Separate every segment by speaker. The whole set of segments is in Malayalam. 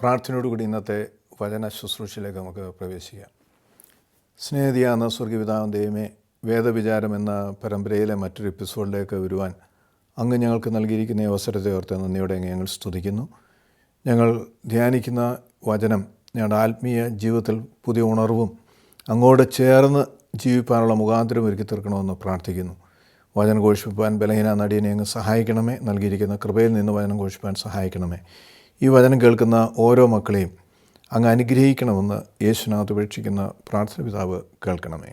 Speaker 1: പ്രാർത്ഥനയോടുകൂടി ഇന്നത്തെ വചന ശുശ്രൂഷയിലേക്ക് നമുക്ക് പ്രവേശിക്കാം. സ്നേഹിതയാകുന്ന സ്വർഗപിതാവാം ദൈവമേ, വേദവിചാരം എന്ന പരമ്പരയിലെ മറ്റൊരു എപ്പിസോഡിലേക്ക് വരുവാൻ അങ്ങ് ഞങ്ങൾക്ക് നൽകിയിരിക്കുന്ന ഈ അവസരത്തെ ഓർത്ത് നന്ദിയോടെ ഞങ്ങൾ സ്തുതിക്കുന്നു. ഞങ്ങൾ ധ്യാനിക്കുന്ന വചനം ഞങ്ങളുടെ ആത്മീയ ജീവിതത്തിൽ പുതിയ ഉണർവും അങ്ങോട്ട് ചേർന്ന് ജീവിപ്പാനുള്ള മുഖാന്തരം ഒരുക്കി തീർക്കണമെന്ന് പ്രാർത്ഥിക്കുന്നു. വചനം ഘോഷിപ്പാൻ ബലഹീന നടിയനെ അങ്ങ് സഹായിക്കണമേ. നൽകിയിരിക്കുന്ന കൃപയിൽ നിന്ന് വചനം ഘോഷിപ്പാൻ സഹായിക്കണമേ. ഈ വചനം കേൾക്കുന്ന ഓരോ മക്കളെയും അങ്ങ് അനുഗ്രഹിക്കണമെന്ന് യേശുനാഥ് അപേക്ഷിക്കുന്ന പ്രാർത്ഥന പിതാവ് കേൾക്കണമേ.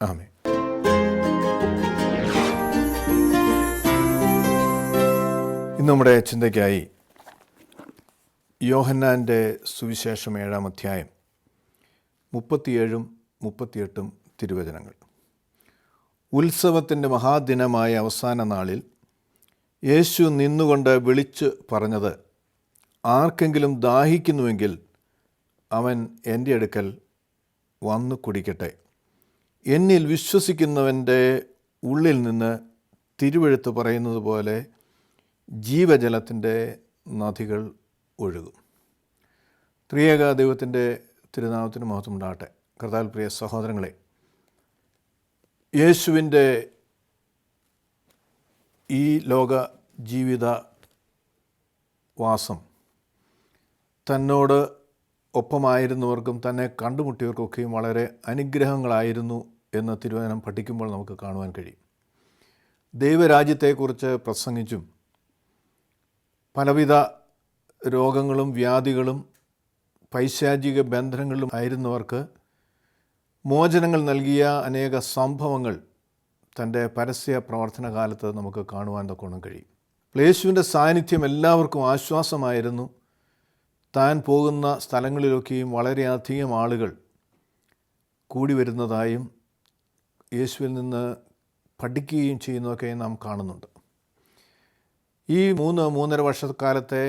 Speaker 1: ആമേൻ. ഇന്ന് നമ്മുടെ ചിന്തയ്ക്കായി യോഹന്നാൻ്റെ സുവിശേഷം 7-ാം അധ്യായം 37-38 തിരുവചനങ്ങൾ. ഉത്സവത്തിൻ്റെ മഹാദിനമായ അവസാന നാളിൽ യേശു നിന്നുകൊണ്ട് വിളിച്ച് പറഞ്ഞത്, ആർക്കെങ്കിലും ദാഹിക്കുന്നുവെങ്കിൽ അവൻ എൻ്റെ അടുക്കൽ വന്നു കുടിക്കട്ടെ. എന്നിൽ വിശ്വസിക്കുന്നവൻ്റെ ഉള്ളിൽ നിന്ന് തിരുവെഴുത്ത് പറയുന്നത് പോലെ ജീവജലത്തിൻ്റെ നദികൾ ഒഴുകും. ത്രിയേക ദൈവത്തിൻ്റെ തിരുനാമത്തിന് മഹത്വം ഉണ്ടാകട്ടെ. കർത്താവിൽ പ്രിയ സഹോദരങ്ങളെ, യേശുവിൻ്റെ ഈ ലോക ജീവിത വാസം തന്നോട് ഒപ്പമായിരുന്നവർക്കും തന്നെ കണ്ടുമുട്ടിയവർക്കൊക്കെയും വളരെ അനുഗ്രഹങ്ങളായിരുന്നു എന്ന് തിരുവചനം പഠിക്കുമ്പോൾ നമുക്ക് കാണുവാൻ കഴിയും. ദൈവരാജ്യത്തെക്കുറിച്ച് പ്രസംഗിച്ചും പലവിധ രോഗങ്ങളും വ്യാധികളും പൈശാചിക ബന്ധനങ്ങളിലും ആയിരുന്നവർക്ക് മോചനങ്ങൾ നൽകിയ അനേക സംഭവങ്ങൾ തൻ്റെ പരസ്യ പ്രവർത്തന കാലത്ത് നമുക്ക് കാണുവാൻ തൊക്കെ കഴിയും. യേശുവിൻ്റെ സാന്നിധ്യം എല്ലാവർക്കും ആശ്വാസമായിരുന്നു. താൻ പോകുന്ന സ്ഥലങ്ങളിലൊക്കെയും വളരെയധികം ആളുകൾ കൂടി വരുന്നതായും യേശുവിൽ നിന്ന് പഠിക്കുകയും ചെയ്യുന്നതൊക്കെ നാം കാണുന്നുണ്ട്. ഈ 3.5 വർഷക്കാലത്തെ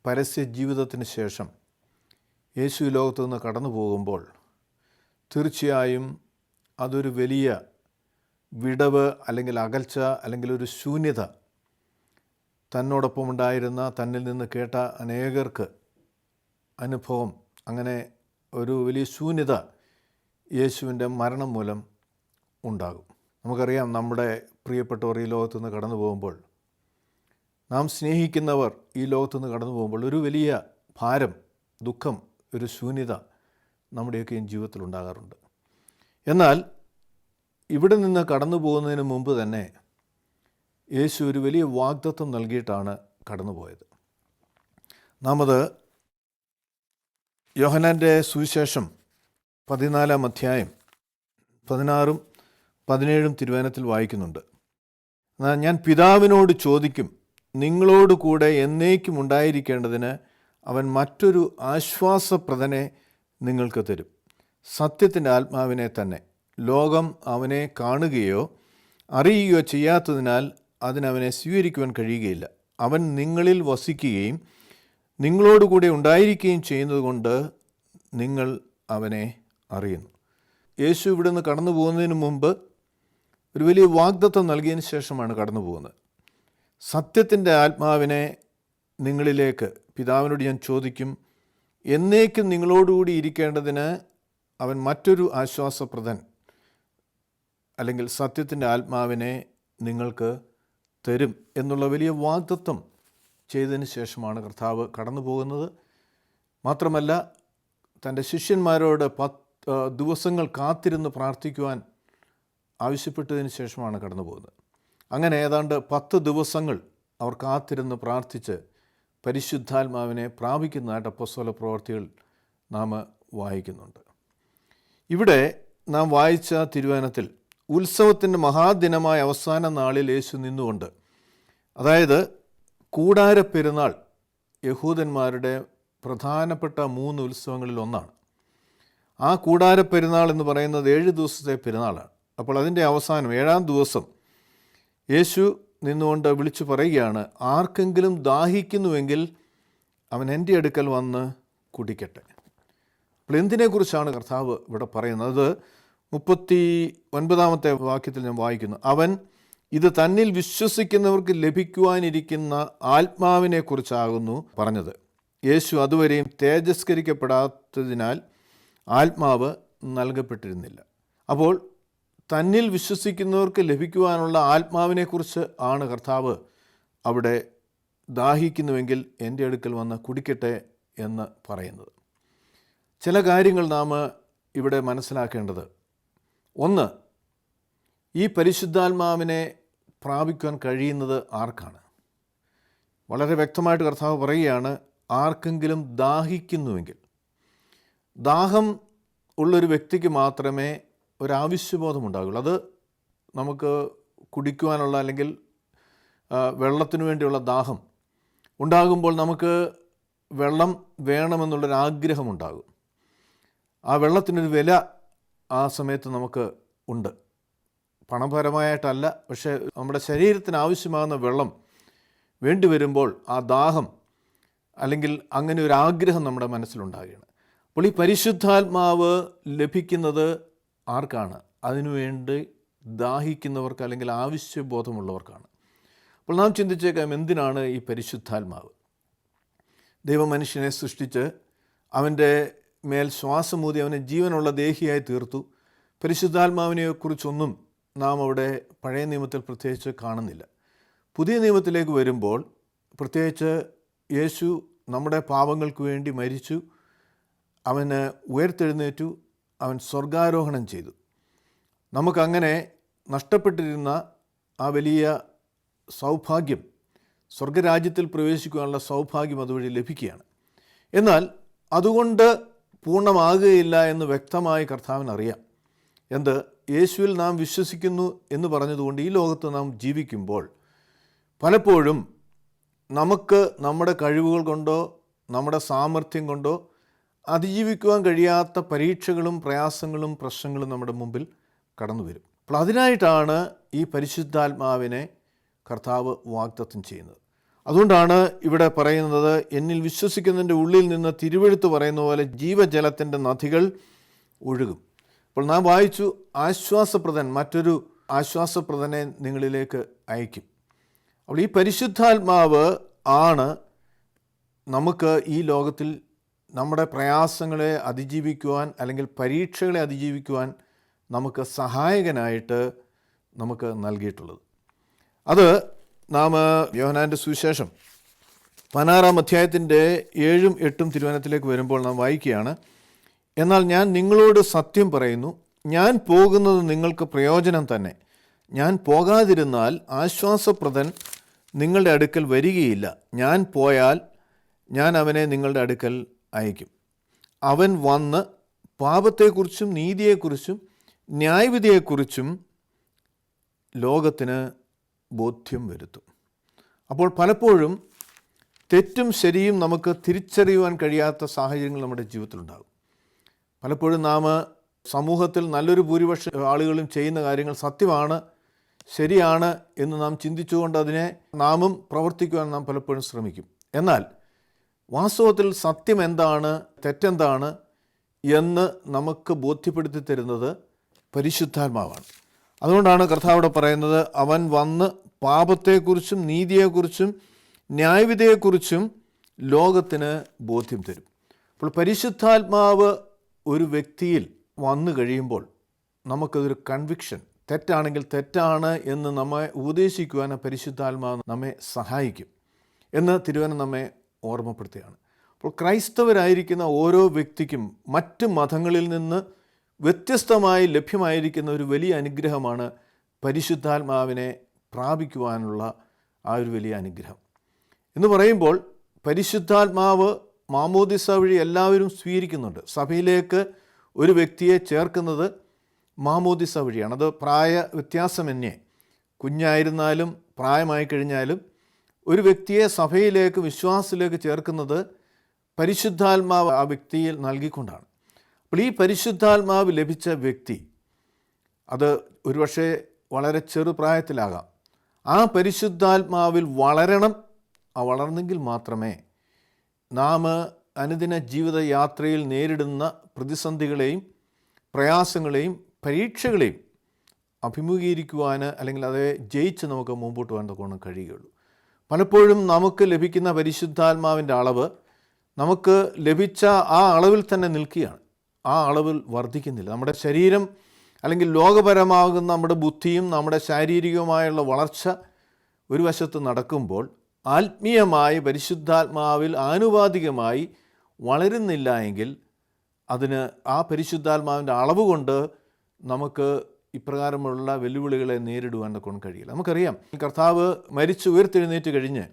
Speaker 1: പരസ്യ ജീവിതത്തിന് ശേഷം യേശു ലോകത്തു നിന്ന് കടന്നു പോകുമ്പോൾ തീർച്ചയായും അതൊരു വലിയ വിടവ് അല്ലെങ്കിൽ അകൽച്ച അല്ലെങ്കിൽ ഒരു ശൂന്യത തന്നോടൊപ്പം ഉണ്ടായിരുന്ന തന്നിൽ നിന്ന് കേട്ട അനേകർക്ക് അനുഭവം, അങ്ങനെ ഒരു വലിയ ശൂന്യത യേശുവിൻ്റെ മരണം മൂലം ഉണ്ടാകും. നമുക്കറിയാം, നമ്മുടെ പ്രിയപ്പെട്ടവർ ഈ ലോകത്തു നിന്ന് കടന്നു പോകുമ്പോൾ, നാം സ്നേഹിക്കുന്നവർ ഈ ലോകത്തു നിന്ന് കടന്നു പോകുമ്പോൾ ഒരു വലിയ ഭാരം, ദുഃഖം, ഒരു ശൂന്യത നമ്മുടെയൊക്കെയും ജീവിതത്തിൽ ഉണ്ടാകാറുണ്ട്. എന്നാൽ ഇവിടെ നിന്ന് കടന്നു പോകുന്നതിന് മുമ്പ് തന്നെ യേശു ഒരു വലിയ വാഗ്ദത്തം നൽകിയിട്ടാണ് കടന്നുപോയത്. നാം അത് യോഹന്നാൻ്റെ സുവിശേഷം 14-ാം അധ്യായം 16-17 തിരുവചനത്തിൽ വായിക്കുന്നുണ്ട്. ഞാൻ പിതാവിനോട് ചോദിക്കും, നിങ്ങളോട് കൂടെ എന്നേക്കും ഉണ്ടായിരിക്കേണ്ടതിന് അവൻ മറ്റൊരു ആശ്വാസപ്രദനെ നിങ്ങൾക്ക് തരും, സത്യത്തിൻ്റെ ആത്മാവിനെ തന്നെ. ലോകം അവനെ കാണുകയോ അറിയുകയോ ചെയ്യാത്തതിനാൽ അതിനവനെ സ്വീകരിക്കുവാൻ കഴിയുകയില്ല. അവൻ നിങ്ങളിൽ വസിക്കുകയും നിങ്ങളോടുകൂടെ ഉണ്ടായിരിക്കുകയും ചെയ്യുന്നതുകൊണ്ട് നിങ്ങൾ അവനെ അറിയുന്നു. യേശു ഇവിടെ നിന്ന് കടന്നു പോകുന്നതിന് മുമ്പ് ഒരു വലിയ വാഗ്ദത്തം നൽകിയതിന് ശേഷമാണ് കടന്നു പോകുന്നത്. സത്യത്തിൻ്റെ ആത്മാവിനെ നിങ്ങളിലേക്ക് പിതാവിനോട് ഞാൻ ചോദിക്കും, എന്നേക്കും നിങ്ങളോടുകൂടി ഇരിക്കേണ്ടതിന് അവൻ മറ്റൊരു ആശ്വാസപ്രദൻ അല്ലെങ്കിൽ സത്യത്തിൻ്റെ ആത്മാവിനെ നിങ്ങൾക്ക് തരും എന്നുള്ള വലിയ വാഗ്ദത്തം ചെയ്തതിന് ശേഷമാണ് കർത്താവ് കടന്നു പോകുന്നത്. മാത്രമല്ല, തൻ്റെ ശിഷ്യന്മാരോട് 10 ദിവസങ്ങൾ കാത്തിരുന്ന് പ്രാർത്ഥിക്കുവാൻ ആവശ്യപ്പെട്ടതിന് ശേഷമാണ് കടന്നു പോകുന്നത്. അങ്ങനെ ഏതാണ്ട് 10 ദിവസങ്ങൾ അവർ കാത്തിരുന്ന് പ്രാർത്ഥിച്ച് പരിശുദ്ധാത്മാവിനെ പ്രാപിക്കുന്നതായിട്ട് അപ്പോസ്തല പ്രവർത്തികൾ നാം വായിക്കുന്നുണ്ട്. ഇവിടെ നാം വായിച്ച തിരുവചനത്തിൽ ഉത്സവത്തിൻ്റെ മഹാദിനമായ അവസാന നാളിൽ യേശു നിന്നുകൊണ്ട്, അതായത് കൂടാരപ്പെരുന്നാൾ യഹൂദന്മാരുടെ പ്രധാനപ്പെട്ട 3 ഉത്സവങ്ങളിൽ ഒന്നാണ്. ആ കൂടാരപ്പെരുന്നാൾ എന്ന് പറയുന്നത് 7 ദിവസത്തെ പെരുന്നാളാണ്. അപ്പോൾ അതിൻ്റെ അവസാനം 7-ാം ദിവസം യേശു നിന്നുകൊണ്ട് വിളിച്ചു പറയുകയാണ്, ആർക്കെങ്കിലും ദാഹിക്കുന്നുവെങ്കിൽ അവൻ എൻ്റെ അടുക്കൽ വന്ന് കുടിക്കട്ടെ. അപ്പോൾ എന്തിനെക്കുറിച്ചാണ് കർത്താവ് ഇവിടെ പറയുന്നത്? 39-ാമത്തെ വാക്യത്തിൽ ഞാൻ വായിക്കുന്നു, അവൻ ഇത് തന്നിൽ വിശ്വസിക്കുന്നവർക്ക് ലഭിക്കുവാനിരിക്കുന്ന ആത്മാവിനെക്കുറിച്ചാകുന്നു പറഞ്ഞത്. യേശു അതുവരെയും തേജസ്കരിക്കപ്പെടാത്തതിനാൽ ആത്മാവ് നൽകപ്പെട്ടിരുന്നില്ല. അപ്പോൾ തന്നിൽ വിശ്വസിക്കുന്നവർക്ക് ലഭിക്കുവാനുള്ള ആത്മാവിനെക്കുറിച്ച് ആണ് കർത്താവ് അവിടെ ദാഹിക്കുന്നുവെങ്കിൽ എൻ്റെ അടുക്കൽ വന്ന് കുടിക്കട്ടെ എന്ന് പറയുന്നത്. ചില കാര്യങ്ങൾ നാം ഇവിടെ മനസ്സിലാക്കേണ്ടത്, ഒന്ന്, ഈ പരിശുദ്ധാത്മാവിനെ പ്രാപിക്കാൻ കഴിയുന്നത് ആർക്കാണ്? വളരെ വ്യക്തമായിട്ട് കർത്താവ് പറയുകയാണ്, ആർക്കെങ്കിലും ദാഹിക്കുന്നുവെങ്കിൽ. ദാഹം ഉള്ളൊരു വ്യക്തിക്ക് മാത്രമേ ഒരാവശ്യബോധമുണ്ടാകുള്ളൂ. അത് നമുക്ക് കുടിക്കുവാനുള്ള അല്ലെങ്കിൽ വെള്ളത്തിനു വേണ്ടിയുള്ള ദാഹം ഉണ്ടാകുമ്പോൾ നമുക്ക് വെള്ളം വേണമെന്നുള്ളൊരാഗ്രഹമുണ്ടാകും. ആ വെള്ളത്തിനൊരു വില ആ സമയത്ത് നമുക്ക് ഉണ്ട്. പണപരമായിട്ടല്ല, പക്ഷേ നമ്മുടെ ശരീരത്തിന് ആവശ്യമാകുന്ന വെള്ളം വേണ്ടി വരുമ്പോൾ ആ ദാഹം അല്ലെങ്കിൽ അങ്ങനെ ഒരു ആഗ്രഹം നമ്മുടെ മനസ്സിലുണ്ടാകുകയാണ്. അപ്പോൾ ഈ പരിശുദ്ധാത്മാവ് ലഭിക്കുന്നത് ആർക്കാണ്? അതിനുവേണ്ടി ദാഹിക്കുന്നവർക്ക് അല്ലെങ്കിൽ ആവശ്യബോധമുള്ളവർക്കാണ്. അപ്പോൾ നാം ചിന്തിച്ചേക്കാം, എന്തിനാണ് ഈ പരിശുദ്ധാത്മാവ്? ദൈവം മനുഷ്യനെ സൃഷ്ടിച്ച് അവൻ്റെ മേൽ ശ്വാസമൂതി അവനെ ജീവനുള്ള ദേഹിയായി തീർത്തു. പരിശുദ്ധാത്മാവിനെക്കുറിച്ചൊന്നും നാം അവിടെ പഴയ നിയമത്തിൽ പ്രത്യേകിച്ച് കാണുന്നില്ല. പുതിയ നിയമത്തിലേക്ക് വരുമ്പോൾ പ്രത്യേകിച്ച് യേശു നമ്മുടെ പാപങ്ങൾക്ക് വേണ്ടി മരിച്ചു, അവന് ഉയർത്തെഴുന്നേറ്റു, അവൻ സ്വർഗാരോഹണം ചെയ്തു. നമുക്കങ്ങനെ നഷ്ടപ്പെട്ടിരുന്ന ആ വലിയ സൗഭാഗ്യം, സ്വർഗരാജ്യത്തിൽ പ്രവേശിക്കുവാനുള്ള സൗഭാഗ്യം അതുവഴി ലഭിക്കുകയാണ്. എന്നാൽ അതുകൊണ്ട് പൂർണ്ണമാകുകയില്ല എന്ന് വ്യക്തമായി കർത്താവിനറിയാം. എന്ത്? യേശുവിൽ നാം വിശ്വസിക്കുന്നു എന്ന് പറഞ്ഞതുകൊണ്ട് ഈ ലോകത്ത് നാം ജീവിക്കുമ്പോൾ പലപ്പോഴും നമുക്ക് നമ്മുടെ കഴിവുകൾ കൊണ്ടോ നമ്മുടെ സാമർഥ്യം കൊണ്ടോ അതിജീവിക്കുവാൻ കഴിയാത്ത പരീക്ഷകളും പ്രയാസങ്ങളും പ്രശ്നങ്ങളും നമ്മുടെ മുമ്പിൽ കടന്നു വരും. അപ്പോൾ അതിനായിട്ടാണ് ഈ പരിശുദ്ധാത്മാവിനെ കർത്താവ് വാഗ്ദത്തം ചെയ്യുന്നത്. അതുകൊണ്ടാണ് ഇവിടെ പറയുന്നത്, എന്നിൽ വിശ്വസിക്കുന്നതിൻ്റെ ഉള്ളിൽ നിന്ന് തിരുവെഴുത്ത് പറയുന്ന പോലെ ജീവജലത്തിൻ്റെ നദികൾ ഒഴുകും. അപ്പോൾ നാം വായിച്ചു, ആശ്വാസപ്രദൻ, മറ്റൊരു ആശ്വാസപ്രദനെ നിങ്ങളിലേക്ക് അയക്കും. അപ്പോൾ ഈ പരിശുദ്ധാത്മാവ് ആണ് നമുക്ക് ഈ ലോകത്തിൽ നമ്മുടെ പ്രയാസങ്ങളെ അതിജീവിക്കുവാൻ അല്ലെങ്കിൽ പരീക്ഷകളെ അതിജീവിക്കുവാൻ നമുക്ക് സഹായകനായിട്ട് നമുക്ക് നൽകിയിട്ടുള്ളത്. അത് നാം യോഹന്നാൻ്റെ സുവിശേഷം 16-ാം അധ്യായത്തിൻ്റെ 7-ഉം 8-ഉം തിരുവചനത്തിലേക്ക് വരുമ്പോൾ നാം വായിക്കുകയാണ്, എന്നാൽ ഞാൻ നിങ്ങളോട് സത്യം പറയുന്നു, ഞാൻ പോകുന്നത് നിങ്ങൾക്ക് പ്രയോജനം തന്നെ. ഞാൻ പോകാതിരുന്നാൽ ആശ്വാസപ്രദൻ നിങ്ങളുടെ അടുക്കൽ വരികയില്ല. ഞാൻ പോയാൽ ഞാൻ അവനെ നിങ്ങളുടെ അടുക്കൽ അയക്കും. അവൻ വന്ന് പാപത്തെക്കുറിച്ചും നീതിയെക്കുറിച്ചും ന്യായവിധിയെക്കുറിച്ചും ലോകത്തിന് ബോധ്യം വരുത്തും. അപ്പോൾ പലപ്പോഴും തെറ്റും ശരിയും നമുക്ക് തിരിച്ചറിയുവാൻ കഴിയാത്ത സാഹചര്യങ്ങൾ നമ്മുടെ ജീവിതത്തിലുണ്ടാകും. പലപ്പോഴും നാം സമൂഹത്തിൽ നല്ലൊരു ഭൂരിപക്ഷം ആളുകളും ചെയ്യുന്ന കാര്യങ്ങൾ സത്യമാണ്, ശരിയാണ് എന്ന് നാം ചിന്തിച്ചുകൊണ്ട് അതിനെ നാമും പ്രവർത്തിക്കുവാൻ നാം പലപ്പോഴും ശ്രമിക്കും. എന്നാൽ വാസ്തവത്തിൽ സത്യം എന്താണ്, തെറ്റെന്താണ് എന്ന് നമുക്ക് ബോധ്യപ്പെടുത്തി തരുന്നത് പരിശുദ്ധാത്മാവാണ്. അതുകൊണ്ടാണ് കർത്താവ് പറയുന്നത്, അവൻ വന്ന് പാപത്തെക്കുറിച്ചും നീതിയെക്കുറിച്ചും ന്യായവിധിയെക്കുറിച്ചും ലോകത്തിന് ബോധ്യം തരും. അപ്പോൾ പരിശുദ്ധാത്മാവ് ഒരു വ്യക്തിയിൽ വന്നു കഴിയുമ്പോൾ നമുക്കതൊരു കൺവിക്ഷൻ, തെറ്റാണെങ്കിൽ തെറ്റാണ് എന്ന് നമ്മെ ഉപദേശിക്കുവാൻ പരിശുദ്ധാത്മാവ് നമ്മെ സഹായിക്കും എന്ന് തിരുവചനം നമ്മെ ഓർമ്മപ്പെടുത്തുകയാണ്. അപ്പോൾ ക്രൈസ്തവരായിരിക്കുന്ന ഓരോ വ്യക്തിക്കും മറ്റ് മതങ്ങളിൽ നിന്ന് വ്യത്യസ്തമായി ലഭ്യമായിരിക്കുന്ന ഒരു വലിയ അനുഗ്രഹമാണ് പരിശുദ്ധാത്മാവിനെ പ്രാപിക്കുവാനുള്ള ആ ഒരു വലിയ അനുഗ്രഹം. എന്ന് പറയുമ്പോൾ പരിശുദ്ധാത്മാവ് മാമോദിസ വഴി എല്ലാവരും സ്വീകരിക്കുന്നുണ്ട്. സഭയിലേക്ക് ഒരു വ്യക്തിയെ ചേർക്കുന്നത് മാമോദിസ വഴിയാണ്. അത് പ്രായ വ്യത്യാസമന്യേ, കുഞ്ഞായിരുന്നാലും പ്രായമായി കഴിഞ്ഞാലും ഒരു വ്യക്തിയെ സഭയിലേക്ക്, വിശ്വാസത്തിലേക്ക് ചേർക്കുന്നത് പരിശുദ്ധാത്മാവ് ആ വ്യക്തിയിൽ നൽകിക്കൊണ്ടാണ്. അപ്പോൾ ഈ പരിശുദ്ധാത്മാവ് ലഭിച്ച വ്യക്തി, അത് ഒരുപക്ഷെ വളരെ ചെറുപ്രായത്തിലാകാം, ആ പരിശുദ്ധാത്മാവിൽ വളരണം. ആ വളർന്നെങ്കിൽ മാത്രമേ നാം അനുദിന ജീവിതയാത്രയിൽ നേരിടുന്ന പ്രതിസന്ധികളെയും പ്രയാസങ്ങളെയും പരീക്ഷകളെയും അഭിമുഖീകരിക്കുവാൻ അല്ലെങ്കിൽ അത് ജയിച്ച് നമുക്ക് മുമ്പോട്ട് പോകാൻ കഴിയുകയുള്ളൂ. പലപ്പോഴും നമുക്ക് ലഭിക്കുന്ന പരിശുദ്ധാത്മാവിൻ്റെ അളവ് നമുക്ക് ലഭിച്ച ആ അളവിൽ തന്നെ നിൽക്കുകയാണ്, ആ അളവിൽ വർദ്ധിക്കുന്നില്ല. നമ്മുടെ ശരീരം അല്ലെങ്കിൽ ലോകപരമാകുന്ന നമ്മുടെ ബുദ്ധിയും നമ്മുടെ ശാരീരികവുമായുള്ള വളർച്ച ഒരു വശത്ത് നടക്കുമ്പോൾ ആത്മീയമായി പരിശുദ്ധാത്മാവിൽ ആനുപാതികമായി വളരുന്നില്ല എങ്കിൽ അതിന് ആ പരിശുദ്ധാത്മാവിൻ്റെ അളവ് കൊണ്ട് നമുക്ക് ഇപ്രകാരമുള്ള വെല്ലുവിളികളെ നേരിടുവാൻ കൊണ്ട് കഴിയില്ല. നമുക്കറിയാം, കർത്താവ് മരിച്ച് ഉയർത്തെഴുന്നേറ്റ് കഴിഞ്ഞ്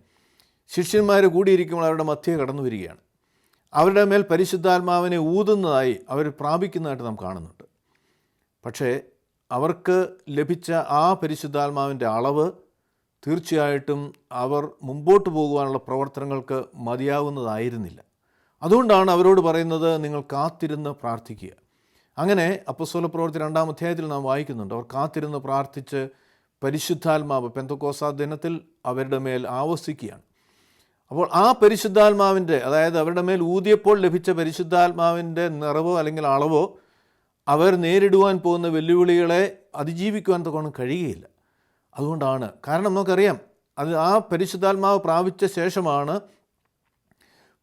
Speaker 1: ശിഷ്യന്മാർ കൂടിയിരിക്കുമ്പോൾ അവരുടെ മധ്യേ കടന്നു വരികയാണ്. അവരുടെ മേൽ പരിശുദ്ധാത്മാവിനെ ഊതുന്നതായി അവർ പ്രാപിക്കുന്നതായിട്ട് നാം കാണുന്നുണ്ട്. പക്ഷേ അവർക്ക് ലഭിച്ച ആ പരിശുദ്ധാത്മാവിൻ്റെ അളവ് തീർച്ചയായിട്ടും അവർ മുമ്പോട്ട് പോകുവാനുള്ള പ്രവർത്തനങ്ങൾക്ക് മതിയാവുന്നതായിരുന്നില്ല. അതുകൊണ്ടാണ് അവരോട് പറയുന്നത്, നിങ്ങൾ കാത്തിരുന്ന് പ്രാർത്ഥിക്കുക. അങ്ങനെ അപ്പോസ്തല പ്രവൃത്തി 2-ാം അധ്യായത്തിൽ നാം വായിക്കുന്നുണ്ട്. അവർ കാത്തിരുന്ന് പ്രാർത്ഥിച്ച് പരിശുദ്ധാത്മാവ് പെന്തക്കോസ്താ ദിനത്തിൽ അവരുടെ മേൽ ആവസിക്കുകയാണ്. അപ്പോൾ ആ പരിശുദ്ധാത്മാവിൻ്റെ, അതായത് അവരുടെ മേൽ ഊതിയപ്പോൾ ലഭിച്ച പരിശുദ്ധാത്മാവിൻ്റെ നിറവോ അല്ലെങ്കിൽ അളവോ അവർ നേരിടുവാൻ പോകുന്ന വെല്ലുവിളികളെ അതിജീവിക്കുവാൻ തക്കോണം കഴിയുകയില്ല. അതുകൊണ്ടാണ്, കാരണം നമുക്കറിയാം, അത് ആ പരിശുദ്ധാത്മാവ് പ്രാപിച്ച ശേഷമാണ്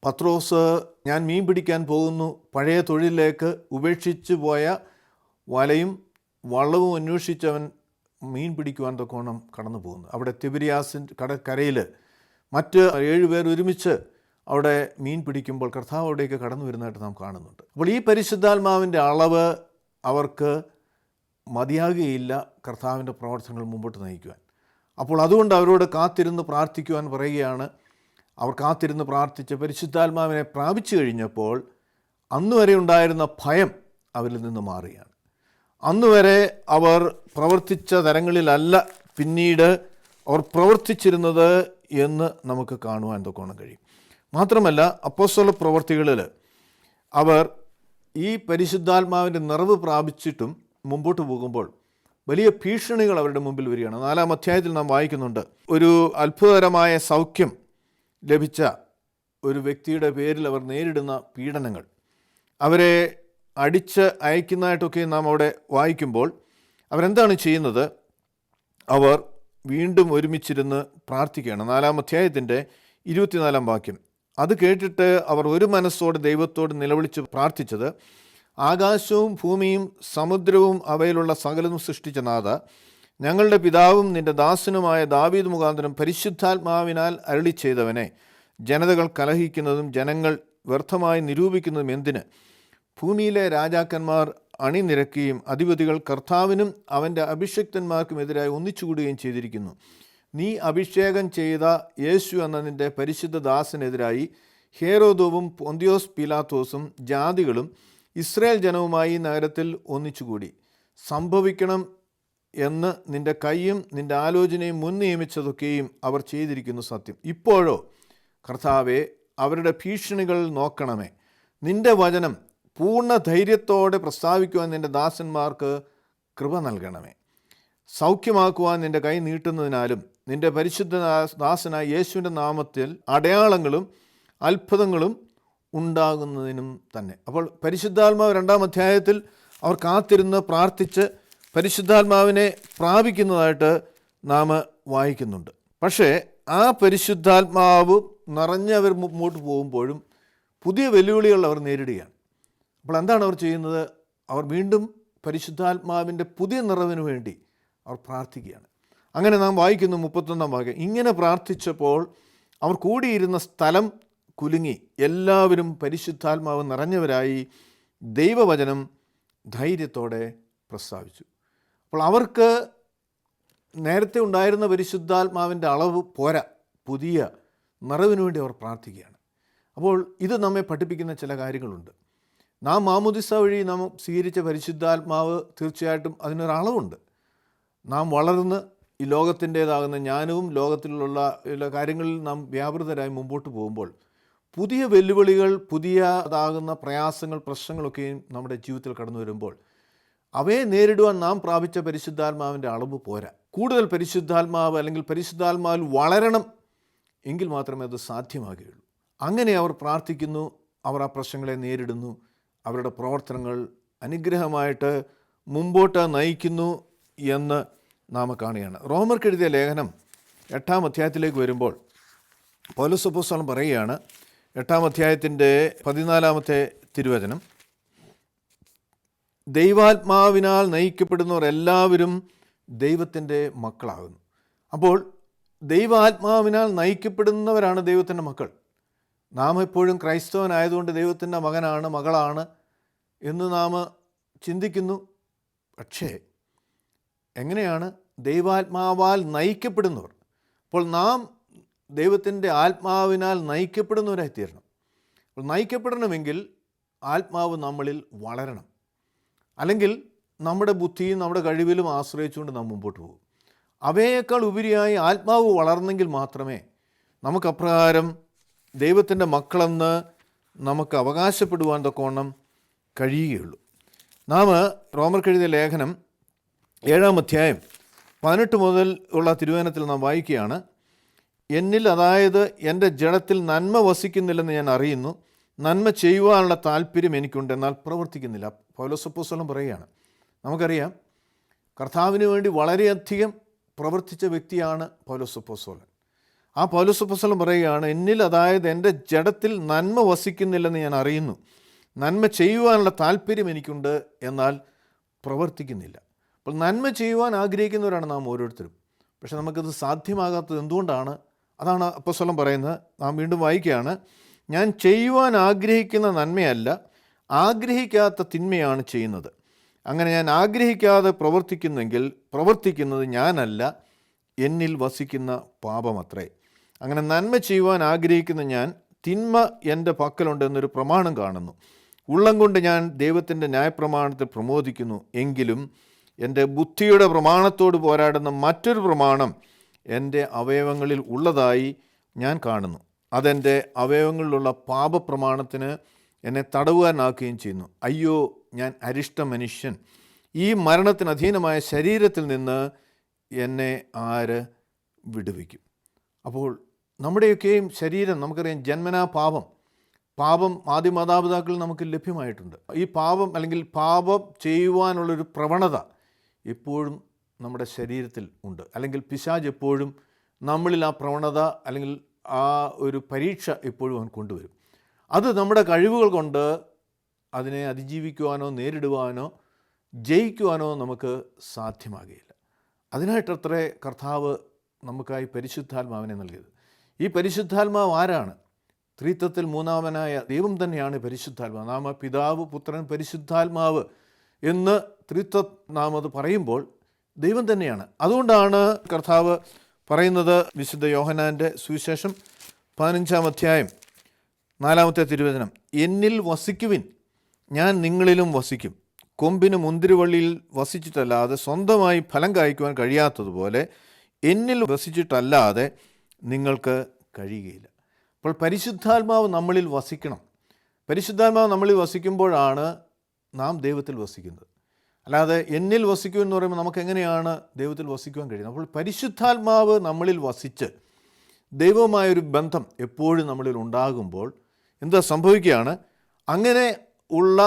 Speaker 1: പത്രോസ്, ഞാൻ മീൻ പിടിക്കാൻ പോകുന്നു, പഴയ തൊഴിലിലേക്ക് ഉപേക്ഷിച്ച് പോയ വലയും വള്ളവും അന്വേഷിച്ചവൻ മീൻ പിടിക്കുവാൻ തക്കോണം കടന്നു പോകുന്നു. അവിടെ തിബിരിയാസിൻ്റെ കരയിൽ മറ്റ് 7 പേർ ഒരുമിച്ച് അവിടെ മീൻ പിടിക്കുമ്പോൾ കർത്താവ് അവിടേക്ക് കടന്നു വരുന്നതായിട്ട് നാം കാണുന്നുണ്ട്. അപ്പോൾ ഈ പരിശുദ്ധാത്മാവിൻ്റെ അളവ് അവർക്ക് മതിയാകുകയില്ല കർത്താവിൻ്റെ പ്രവർത്തനങ്ങൾ മുമ്പോട്ട് നയിക്കുവാൻ. അപ്പോൾ അതുകൊണ്ട് അവരോട് കാത്തിരുന്ന് പ്രാർത്ഥിക്കുവാൻ പറയുകയാണ്. അവർ കാത്തിരുന്ന് പ്രാർത്ഥിച്ച് പരിശുദ്ധാത്മാവിനെ പ്രാപിച്ചു കഴിഞ്ഞപ്പോൾ അന്നുവരെ ഉണ്ടായിരുന്ന ഭയം അവരിൽ നിന്ന് മാറുകയാണ്. അന്നുവരെ അവർ പ്രവർത്തിച്ച തരങ്ങളിലല്ല പിന്നീട് അവർ പ്രവർത്തിച്ചിരുന്നത് എന്ന് നമുക്ക് കാണുവാൻ തൊക്കണം കഴിയും. മാത്രമല്ല, അപ്പോസ്തല പ്രവർത്തികളിൽ അവർ ഈ പരിശുദ്ധാത്മാവിൻ്റെ നിറവ് പ്രാപിച്ചിട്ടും മുമ്പോട്ട് പോകുമ്പോൾ വലിയ ഭീഷണികൾ അവരുടെ മുമ്പിൽ വരികയാണ്. 4-ാം അധ്യായത്തിൽ നാം വായിക്കുന്നുണ്ട്, ഒരു അത്ഭുതകരമായ സൗഖ്യം ലഭിച്ച ഒരു വ്യക്തിയുടെ പേരിൽ അവർ നേരിടുന്ന പീഡനങ്ങൾ, അവരെ അടിച്ച് അയക്കുന്നതായിട്ടൊക്കെ നാം അവിടെ വായിക്കുമ്പോൾ അവരെന്താണ് ചെയ്യുന്നത്? അവർ വീണ്ടും ഒരുമിച്ചിരുന്ന് പ്രാർത്ഥിക്കുകയാണ്. 4-ാം അധ്യായത്തിൻ്റെ 24-ാം വാക്യം, അത് കേട്ടിട്ട് അവർ ഒരു മനസ്സോടെ ദൈവത്തോട് നിലവിളിച്ച് പ്രാർത്ഥിച്ചത്, ആകാശവും ഭൂമിയും സമുദ്രവും അവയിലുള്ള സകലതും സൃഷ്ടിച്ച നാഥ, ഞങ്ങളുടെ പിതാവും നിന്റെ ദാസനുമായ ദാവീദ് മുഖാന്തരം പരിശുദ്ധാത്മാവിനാൽ അരുളി ചെയ്തവനെ, ജനതകൾ കലഹിക്കുന്നതും ജനങ്ങൾ വ്യർത്ഥമായി നിരൂപിക്കുന്നതും എന്തിന്? ഭൂമിയിലെ രാജാക്കന്മാർ അണിനിരക്കുകയും അധിപതികൾ കർത്താവിനും അവൻ്റെ അഭിഷിക്തന്മാർക്കും എതിരായി ഒന്നിച്ചുകൂടുകയും ചെയ്തിരിക്കുന്നു. നീ അഭിഷേകം ചെയ്ത യേശു എന്ന നിൻ്റെ പരിശുദ്ധ ദാസനെതിരായി ഹേരോദവും പൊന്തിയോസ് പീലാത്തോസും ജാതികളും ഇസ്രായേൽ ജനവുമായി നഗരത്തിൽ ഒന്നിച്ചുകൂടി. സംഭവിക്കണം എന്ന് നിൻ്റെ കൈയും നിൻ്റെ ആലോചനയും മുൻ നിയമിച്ചതൊക്കെയും അവർ ചെയ്തിരിക്കുന്നു സത്യം. ഇപ്പോഴോ കർത്താവെ, അവരുടെ ഭീഷണികൾ നോക്കണമേ. നിൻ്റെ വചനം പൂർണ്ണ ധൈര്യത്തോടെ പ്രസ്താവിക്കുവാൻ നിൻ്റെ ദാസന്മാർക്ക് കൃപ നൽകണമേ. സൗഖ്യമാക്കുവാൻ നിൻ്റെ കൈ നീട്ടുന്നതിനാലും നിൻ്റെ പരിശുദ്ധ ദാസനായ യേശുവിൻ്റെ നാമത്തിൽ അടയാളങ്ങളും അത്ഭുതങ്ങളും ഉണ്ടാകുന്നതിനും തന്നെ. അപ്പോൾ പരിശുദ്ധാത്മാവ് 2-ാം അധ്യായത്തിൽ അവർ കാത്തിരുന്ന് പ്രാർത്ഥിച്ച് പരിശുദ്ധാത്മാവിനെ പ്രാപിക്കുന്നതായിട്ട് നാം വായിക്കുന്നുണ്ട്. പക്ഷേ ആ പരിശുദ്ധാത്മാവ് നിറഞ്ഞവർ മുമ്പോട്ട് പോകുമ്പോഴും പുതിയ വെല്ലുവിളികൾ അവർ നേരിടുകയാണ്. അപ്പോൾ എന്താണ് അവർ ചെയ്യുന്നത്? അവർ വീണ്ടും പരിശുദ്ധാത്മാവിൻ്റെ പുതിയ നിറവിന് വേണ്ടി അവർ പ്രാർത്ഥിക്കുകയാണ്. അങ്ങനെ നാം വായിക്കുന്നു 31-ാം വാക്യം, ഇങ്ങനെ പ്രാർത്ഥിച്ചപ്പോൾ അവർ കൂടിയിരുന്ന സ്ഥലം കുലുങ്ങി, എല്ലാവരും പരിശുദ്ധാത്മാവ് നിറഞ്ഞവരായി ദൈവവചനം ധൈര്യത്തോടെ പ്രസ്താവിച്ചു. അപ്പോൾ അവർക്ക് നേരത്തെ ഉണ്ടായിരുന്ന പരിശുദ്ധാത്മാവിൻ്റെ അളവ് പോരാ, പുതിയ നിറവിന് വേണ്ടി അവർ പ്രാർത്ഥിക്കുകയാണ്. അപ്പോൾ ഇത് നമ്മെ പഠിപ്പിക്കുന്ന ചില കാര്യങ്ങളുണ്ട്. നാം മാമോദിസ വഴി നാം സ്വീകരിച്ച പരിശുദ്ധാത്മാവ് തീർച്ചയായിട്ടും അതിനൊരളവുണ്ട്. നാം വളർന്ന് ഈ ലോകത്തിൻ്റേതാകുന്ന ജ്ഞാനവും ലോകത്തിലുള്ള കാര്യങ്ങളിൽ നാം വ്യാപൃതരായി മുമ്പോട്ട് പോകുമ്പോൾ പുതിയ വെല്ലുവിളികൾ, പുതിയതാകുന്ന പ്രയാസങ്ങൾ, പ്രശ്നങ്ങളൊക്കെയും നമ്മുടെ ജീവിതത്തിൽ കടന്നു വരുമ്പോൾ അവയെ നേരിടുവാൻ നാം പ്രാപിച്ച പരിശുദ്ധാത്മാവിൻ്റെ അളവ് പോരാ. കൂടുതൽ പരിശുദ്ധാത്മാവ് അല്ലെങ്കിൽ പരിശുദ്ധാത്മാവിൽ വളരണം എങ്കിൽ മാത്രമേ അത് സാധ്യമാകുകയുള്ളൂ. അങ്ങനെ അവർ പ്രാർത്ഥിക്കുന്നു, അവർ ആ പ്രശ്നങ്ങളെ നേരിടുന്നു, അവരുടെ പ്രവർത്തനങ്ങൾ അനുഗ്രഹമായിട്ട് മുമ്പോട്ട് നയിക്കുന്നു എന്ന് നാം കാണുകയാണ്. റോമർക്ക് എഴുതിയ ലേഖനം 8-ാം അധ്യായത്തിലേക്ക് വരുമ്പോൾ പൗലോസ് അപ്പോസ്തലൻ പറയുകയാണ്, 8-ാം അധ്യായത്തിൻ്റെ 14-ാമത്തെ തിരുവചനം, ദൈവാത്മാവിനാൽ നയിക്കപ്പെടുന്നവർ എല്ലാവരും ദൈവത്തിൻ്റെ മക്കളാകുന്നു. അപ്പോൾ ദൈവാത്മാവിനാൽ നയിക്കപ്പെടുന്നവരാണ് ദൈവത്തിൻ്റെ മക്കൾ. നാം എപ്പോഴും ക്രൈസ്തവനായതുകൊണ്ട് ദൈവത്തിൻ്റെ മകനാണ്, മകളാണ് എന്ന് നാം ചിന്തിക്കുന്നു. പക്ഷേ എങ്ങനെയാണ് ദൈവാത്മാവാൽ നയിക്കപ്പെടുന്നവർ? അപ്പോൾ നാം ദൈവത്തിൻ്റെ ആത്മാവിനാൽ നയിക്കപ്പെടുന്നവരായി തീരണം. അപ്പോൾ നയിക്കപ്പെടണമെങ്കിൽ ആത്മാവ് നമ്മളിൽ വളരണം. അല്ലെങ്കിൽ നമ്മുടെ ബുദ്ധിയും നമ്മുടെ കഴിവിലും ആശ്രയിച്ചുകൊണ്ട് നാം മുമ്പോട്ട് പോകും. അവയേക്കാൾ ഉപരിയായി ആത്മാവ് വളർന്നെങ്കിൽ മാത്രമേ നമുക്ക് അപ്രകാരം ദൈവത്തിൻ്റെ മക്കളെന്ന് നമുക്ക് അവകാശപ്പെടുവാൻ തക്കവണ്ണം കഴിയുകയുള്ളൂ. നാം റോമർക്കെഴുതിയ ലേഖനം 7-ാം അധ്യായം 18 മുതൽ ഉള്ള തിരുവചനത്തിൽ നാം വായിക്കുകയാണ്. എന്നിൽ, അതായത് എൻ്റെ ജഡത്തിൽ നന്മ വസിക്കുന്നില്ലെന്ന് ഞാൻ അറിയുന്നു. നന്മ ചെയ്യുവാനുള്ള താല്പര്യം എനിക്കുണ്ട്, എന്നാൽ പ്രവർത്തിക്കുന്നില്ല. പൗലോസ് അപ്പോസ്തലൻ പറയുകയാണ്. നമുക്കറിയാം, കർത്താവിന് വേണ്ടി വളരെയധികം പ്രവർത്തിച്ച വ്യക്തിയാണ് പൗലോസ് അപ്പോസ്തലൻ. ആ പൗലോസ് അപ്പോസ്തലൻ പറയുകയാണ്, എന്നിൽ, അതായത് എൻ്റെ ജഡത്തിൽ നന്മ വസിക്കുന്നില്ലെന്ന് ഞാൻ അറിയുന്നു. നന്മ ചെയ്യുവാനുള്ള താല്പര്യം എനിക്കുണ്ട്, എന്നാൽ പ്രവർത്തിക്കുന്നില്ല. അപ്പോൾ നന്മ ചെയ്യുവാൻ ആഗ്രഹിക്കുന്നവരാണ് നാം ഓരോരുത്തരും. പക്ഷെ നമുക്കത് സാധ്യമാകാത്തത് എന്തുകൊണ്ടാണ്? അതാണ് അപ്പോസ്തലൻ പറയുന്നത്. നാം വീണ്ടും വായിക്കുകയാണ്, ഞാൻ ചെയ്യുവാൻ ആഗ്രഹിക്കുന്ന നന്മയല്ല, ആഗ്രഹിക്കാത്ത തിന്മയാണ് ചെയ്യുന്നത്. അങ്ങനെ ഞാൻ ആഗ്രഹിക്കാതെ പ്രവർത്തിക്കുന്നെങ്കിൽ പ്രവർത്തിക്കുന്നത് ഞാനല്ല, എന്നിൽ വസിക്കുന്ന പാപമത്രേ. അങ്ങനെ നന്മ ചെയ്യുവാൻ ആഗ്രഹിക്കുന്ന ഞാൻ തിന്മ എൻ്റെ പക്കലുണ്ടെന്നൊരു പ്രമാണം കാണുന്നു. ഉള്ളം കൊണ്ട് ഞാൻ ദൈവത്തിൻ്റെ ന്യായപ്രമാണത്തെ പ്രമോദിക്കുന്നു. എങ്കിലും എൻ്റെ ബുദ്ധിയുടെ പ്രമാണത്തോട് പോരാടുന്ന മറ്റൊരു പ്രമാണം എൻ്റെ അവയവങ്ങളിൽ ഉള്ളതായി ഞാൻ കാണുന്നു. അതെൻ്റെ അവയവങ്ങളിലുള്ള പാപപ്രമാണത്തിന് എന്നെ തടവുകാരനാക്കുകയും ചെയ്യുന്നു. അയ്യോ, ഞാൻ അരിഷ്ട മനുഷ്യൻ! ഈ മരണത്തിന് അധീനമായ ശരീരത്തിൽ നിന്ന് എന്നെ ആര് വിടുവിക്കും? അപ്പോൾ നമ്മുടെയൊക്കെയും ശരീരം, നമുക്കറിയാം, ജന്മനാ പാപം ആദ്യ മാതാപിതാക്കളിൽ നമുക്ക് ലഭ്യമായിട്ടുണ്ട്. ഈ പാപം അല്ലെങ്കിൽ പാപം ചെയ്യുവാനുള്ളൊരു പ്രവണത എപ്പോഴും നമ്മുടെ ശരീരത്തിൽ ഉണ്ട്. അല്ലെങ്കിൽ പിശാച് എപ്പോഴും നമ്മളിൽ ആ പ്രവണത അല്ലെങ്കിൽ ആ ഒരു പരീക്ഷ എപ്പോഴും അവൻ കൊണ്ടുവരും. അത് നമ്മുടെ കഴിവുകൾ കൊണ്ട് അതിനെ അതിജീവിക്കുവാനോ നേരിടുവാനോ ജയിക്കുവാനോ നമുക്ക് സാധ്യമാകുകയില്ല. അതിനായിട്ടത്രേ കർത്താവ് നമുക്കായി പരിശുദ്ധാത്മാവിനെ നൽകിയത്. ഈ പരിശുദ്ധാത്മാവ് ആരാണ്? ത്രിത്വത്തിൽ മൂന്നാമനായ ദൈവം തന്നെയാണ് പരിശുദ്ധാത്മാവ്. നാം പിതാവ്, പുത്രൻ, പരിശുദ്ധാത്മാവ് എന്ന് ത്രിത്വം നാം അത് പറയുമ്പോൾ ദൈവം തന്നെയാണ്. അതുകൊണ്ടാണ് കർത്താവ് പറയുന്നത്, വിശുദ്ധ യോഹന്നാൻ്റെ സുവിശേഷം 15-ാം അധ്യായം 4-ാമത്തെ തിരുവചനം, എന്നിൽ വസിക്കുവിൻ, ഞാൻ നിങ്ങളിലും വസിക്കും. കൊമ്പിന് മുന്തിരിവള്ളിയിൽ വസിച്ചിട്ടല്ലാതെ സ്വന്തമായി ഫലം കായ്ക്കുവാൻ കഴിയാത്തതുപോലെ എന്നിൽ വസിച്ചിട്ടല്ലാതെ നിങ്ങൾക്ക് കഴിയുകയില്ല. അപ്പോൾ പരിശുദ്ധാത്മാവ് നമ്മളിൽ വസിക്കണം. പരിശുദ്ധാത്മാവ് നമ്മളിൽ വസിക്കുമ്പോഴാണ് നാം ദൈവത്തിൽ വസിക്കുന്നത്. അല്ലാതെ എന്നിൽ വസിക്കുമെന്ന് പറയുമ്പോൾ നമുക്ക് എങ്ങനെയാണ് ദൈവത്തിൽ വസിക്കുവാൻ കഴിയുന്നത്? അപ്പോൾ പരിശുദ്ധാത്മാവ് നമ്മളിൽ വസിച്ച് ദൈവവുമായൊരു ബന്ധം എപ്പോഴും നമ്മളിൽ ഉണ്ടാകുമ്പോൾ എന്താ സംഭവിക്കുകയാണ്? അങ്ങനെ ഉള്ള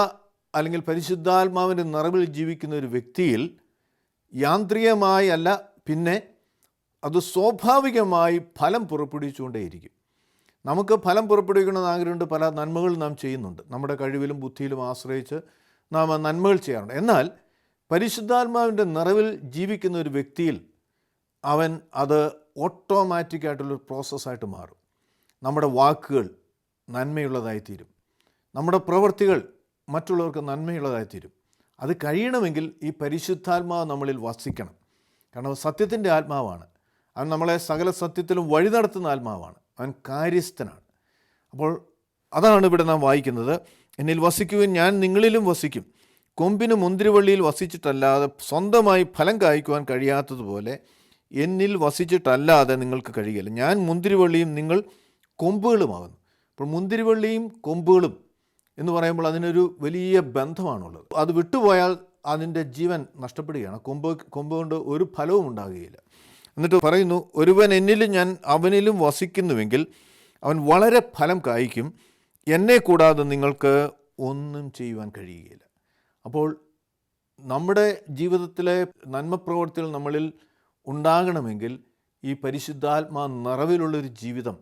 Speaker 1: അല്ലെങ്കിൽ പരിശുദ്ധാത്മാവിൻ്റെ നിറവിൽ ജീവിക്കുന്ന ഒരു വ്യക്തിയിൽ യാന്ത്രികമായി അല്ല, പിന്നെ അത് സ്വാഭാവികമായി ഫലം പുറപ്പെടുവിച്ചുകൊണ്ടേയിരിക്കും. നമുക്ക് ഫലം പുറപ്പെടുവിക്കണമെന്ന് ആഗ്രഹമുണ്ട്. പല നന്മകൾ നാം ചെയ്യുന്നുണ്ട്. നമ്മുടെ കഴിവിലും ബുദ്ധിയിലും ആശ്രയിച്ച് നാം നന്മകൾ ചെയ്യാറുണ്ട്. എന്നാൽ പരിശുദ്ധാത്മാവിൻ്റെ നിറവിൽ ജീവിക്കുന്ന ഒരു വ്യക്തിയിൽ അവൻ അത് ഓട്ടോമാറ്റിക്കായിട്ടുള്ളൊരു പ്രോസസ്സായിട്ട് മാറും. നമ്മുടെ വാക്കുകൾ നന്മയുള്ളതായിത്തീരും. നമ്മുടെ പ്രവൃത്തികൾ മറ്റുള്ളവർക്ക് നന്മയുള്ളതായിത്തീരും. അത് കഴിയണമെങ്കിൽ ഈ പരിശുദ്ധാത്മാവ് നമ്മളിൽ വസിക്കണം. കാരണം സത്യത്തിൻ്റെ ആത്മാവാണ്. അവൻ നമ്മളെ സകല സത്യത്തിലും വഴി നടത്തുന്ന ആത്മാവാണ്. അവൻ കാര്യസ്ഥനാണ്. അപ്പോൾ അതാണ് ഇവിടെ നാം വായിക്കുന്നത്, എന്നിൽ വസിക്കുവിൻ, ഞാൻ നിങ്ങളിലും വസിക്കും. കൊമ്പിന് മുന്തിരിവള്ളിയിൽ വസിച്ചിട്ടല്ലാതെ സ്വന്തമായി ഫലം കായ്ക്കുവാൻ കഴിയാത്തതുപോലെ എന്നിൽ വസിച്ചിട്ടല്ലാതെ നിങ്ങൾക്ക് കഴിയില്ല. ഞാൻ മുന്തിരിവള്ളിയും നിങ്ങൾ കൊമ്പുകളുമാകുന്നു. അപ്പോൾ മുന്തിരിവള്ളിയും കൊമ്പുകളും എന്ന് പറയുമ്പോൾ അതിനൊരു വലിയ ബന്ധമാണുള്ളത്. അത് വിട്ടുപോയാൽ അതിൻ്റെ ജീവൻ നഷ്ടപ്പെടുകയാണ്. കൊമ്പ് കൊണ്ട് ഒരു ഫലവും ഉണ്ടാകുകയില്ല. എന്നിട്ട് പറയുന്നു, ഒരുവൻ എന്നിലും ഞാൻ അവനിലും വസിക്കുന്നുവെങ്കിൽ അവൻ വളരെ ഫലം കായ്ക്കും. എന്നെ കൂടാതെ നിങ്ങൾക്ക് ഒന്നും ചെയ്യുവാൻ കഴിയുകയില്ല. അപ്പോൾ നമ്മുടെ ജീവിതത്തിലെ നന്മപ്രവർത്തികൾ നമ്മളിൽ ഉണ്ടാകണമെങ്കിൽ ഈ പരിശുദ്ധാത്മാ നിറവിലുള്ളൊരു ജീവിതം